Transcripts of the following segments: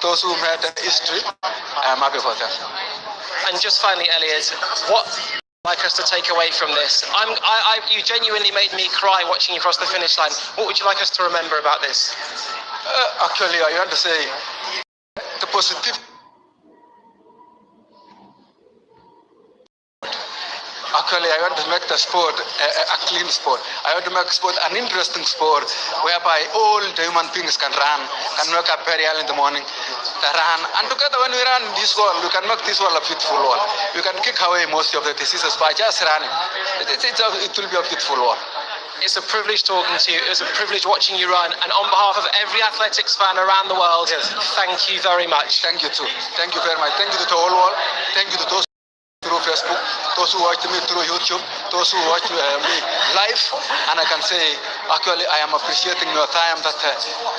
those who made history, I'm happy for them. And just finally, Eliud, what would you like us to take away from this? You genuinely made me cry watching you cross the finish line. What would you like us to remember about this? Actually, I want to say the positive. Actually, I want to make the sport a clean sport. I want to make sport an interesting sport whereby all the human beings can run, can wake up very early in the morning, to run. And together when we run in this world, we can make this world a beautiful world. We can kick away most of the diseases by just running. It will be a beautiful world. It's a privilege talking to you. It was a privilege watching you run. And on behalf of every athletics fan around the world, thank you very much. Thank you too. Thank you very much. Thank you to the whole world. Thank you to those through Facebook, those who watch me through YouTube, those who watch me live. And I can say, actually, I am appreciating your time that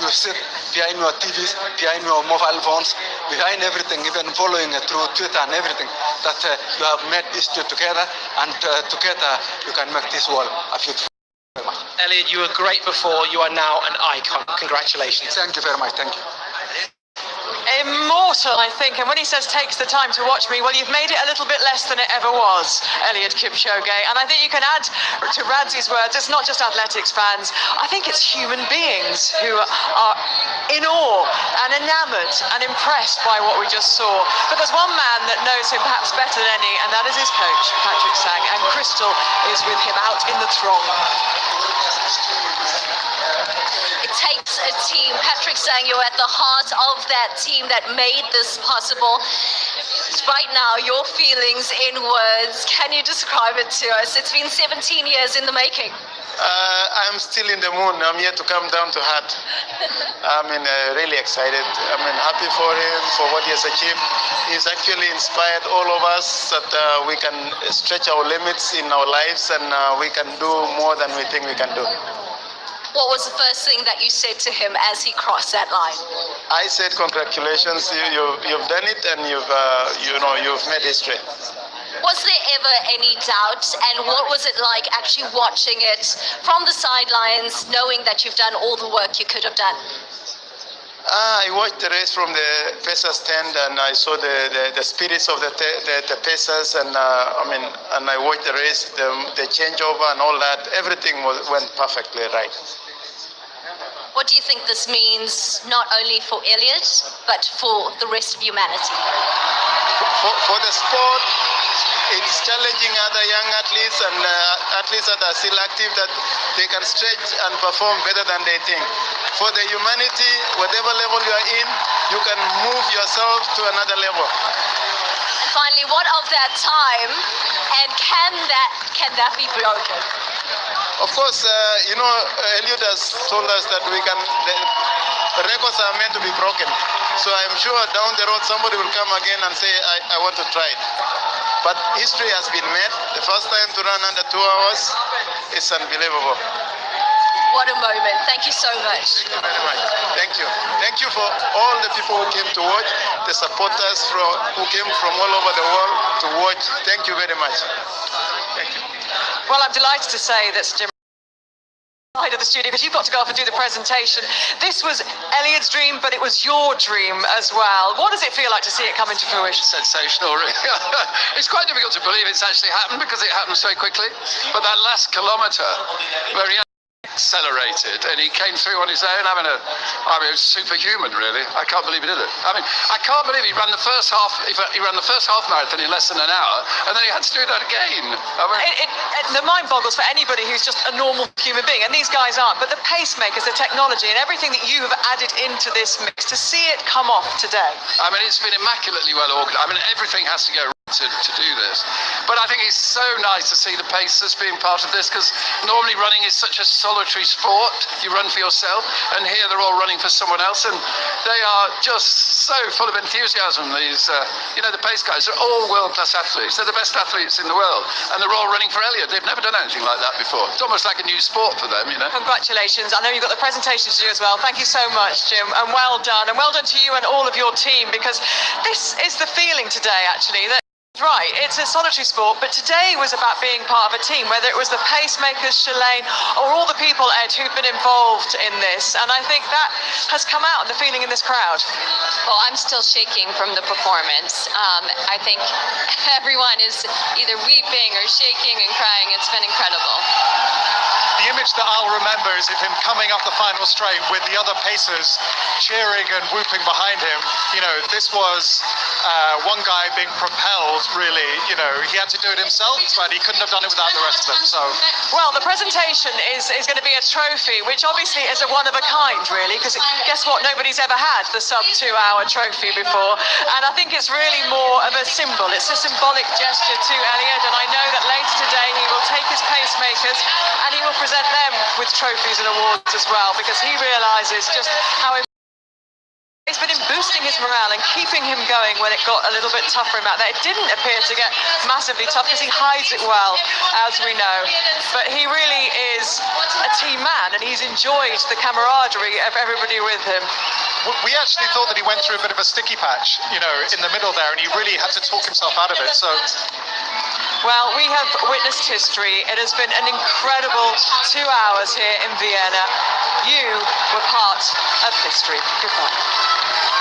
you sit behind your TVs, behind your mobile phones, behind everything, even following through Twitter and everything, that you have made history together, and together you can make this world a beautiful. Eliud, you were great before, you are now an icon. Congratulations. Thank you very much. Thank you. Immortal, I think, and when he says takes the time to watch me, well, you've made it a little bit less than it ever was, Eliud Kipchoge. And I think you can add to Radzi's words, it's not just athletics fans, I think it's human beings who are in awe and enamoured and impressed by what we just saw. But there's one man that knows him perhaps better than any, and that is his coach, Patrick Sang, and Crystal is with him out in the throng. It takes a team. Patrick Sang, you're at the heart of that team that made this possible. Right now, your feelings in words, can you describe it to us? It's been 17 years in the making. I'm still in the moon. I'm yet to come down to heart. Really excited. Happy for him, for what he has achieved. He's actually inspired all of us that we can stretch our limits in our lives, and we can do more than we think we can do. What was the first thing that you said to him as he crossed that line? I said, congratulations, you've done it, and you've made history. Was there ever any doubt, and what was it like actually watching it from the sidelines, knowing that you've done all the work you could have done? I watched the race from the Pacers tent, and I saw the spirits of the Pacers, and I watched the race, the changeover and all that. Everything went perfectly right. What do you think this means, not only for Eliud, but for the rest of humanity? For the sport, it's challenging other young athletes and athletes that are still active, that they can stretch and perform better than they think. For the humanity, whatever level you are in, you can move yourself to another level. Finally, what of that time, and can that be broken? Of course, Eliud has told us that the records are meant to be broken. So I'm sure down the road somebody will come again and say, I want to try it. But history has been made. The first time to run under 2 hours is unbelievable. What a moment. Thank you so much. Thank you very much. Thank you. Thank you for all the people who came to watch, the supporters who came from all over the world to watch. Thank you very much. Thank you. Well, I'm delighted to say that Jim side of the studio, because you've got to go off and do the presentation. This was Eliud's dream, but it was your dream as well. What does it feel like to see it come into fruition? Sensational, really. It's quite difficult to believe it's actually happened because it happened so quickly. But that last kilometre, where he accelerated and he came through on his own, it was superhuman, really. I can't believe he did it. I can't believe he ran the first half. He ran the first half marathon in less than an hour, and then he had to do that again. The mind boggles for anybody who's just a normal human being, and these guys aren't. But the pacemakers, the technology, and everything that you have added into this mix, to see it come off today. It's been immaculately well organised. Everything has to go to do this. But I think it's so nice to see the Pacers being part of this, because normally running is such a solitary sport. You run for yourself, and here they're all running for someone else, and they are just so full of enthusiasm. These, the pace guys are all world-class athletes. They're the best athletes in the world, and they're all running for Eliud. They've never done anything like that before. It's almost like a new sport for them, Congratulations. I know you've got the presentation to do as well. Thank you so much, Jim, and well done to you and all of your team, because this is the feeling today, actually, that Right, it's a solitary sport, but today was about being part of a team, whether it was the pacemakers, Shalane, or all the people, Ed, who've been involved in this. And I think that has come out, the feeling in this crowd. Well, I'm still shaking from the performance. I think everyone is either weeping or shaking and crying. It's been incredible. The image that I'll remember is of him coming up the final straight with the other pacers cheering and whooping behind him. You know, this was one guy being propelled, really. You know, he had to do it himself, but he couldn't have done it without the rest of them. So, well, the presentation is going to be a trophy, which obviously is a one of a kind, really, because guess what? Nobody's ever had the sub 2 hour trophy before. And I think it's really more of a symbol. It's a symbolic gesture to Eliud, and I know that later today he will take his pacemakers and he will present them with trophies and awards as well, because he realizes just how it's been boosting his morale and keeping him going when it got a little bit tougher him out there. It didn't appear to get massively tough because he hides it well, as we know. But he really is a team man, and he's enjoyed the camaraderie of everybody with him. we actually thought that he went through a bit of a sticky patch, you know, in the middle there, and he really had to talk himself out of it. So, well, we have witnessed history. It has been an incredible 2 hours here in Vienna. You were part of history. Goodbye.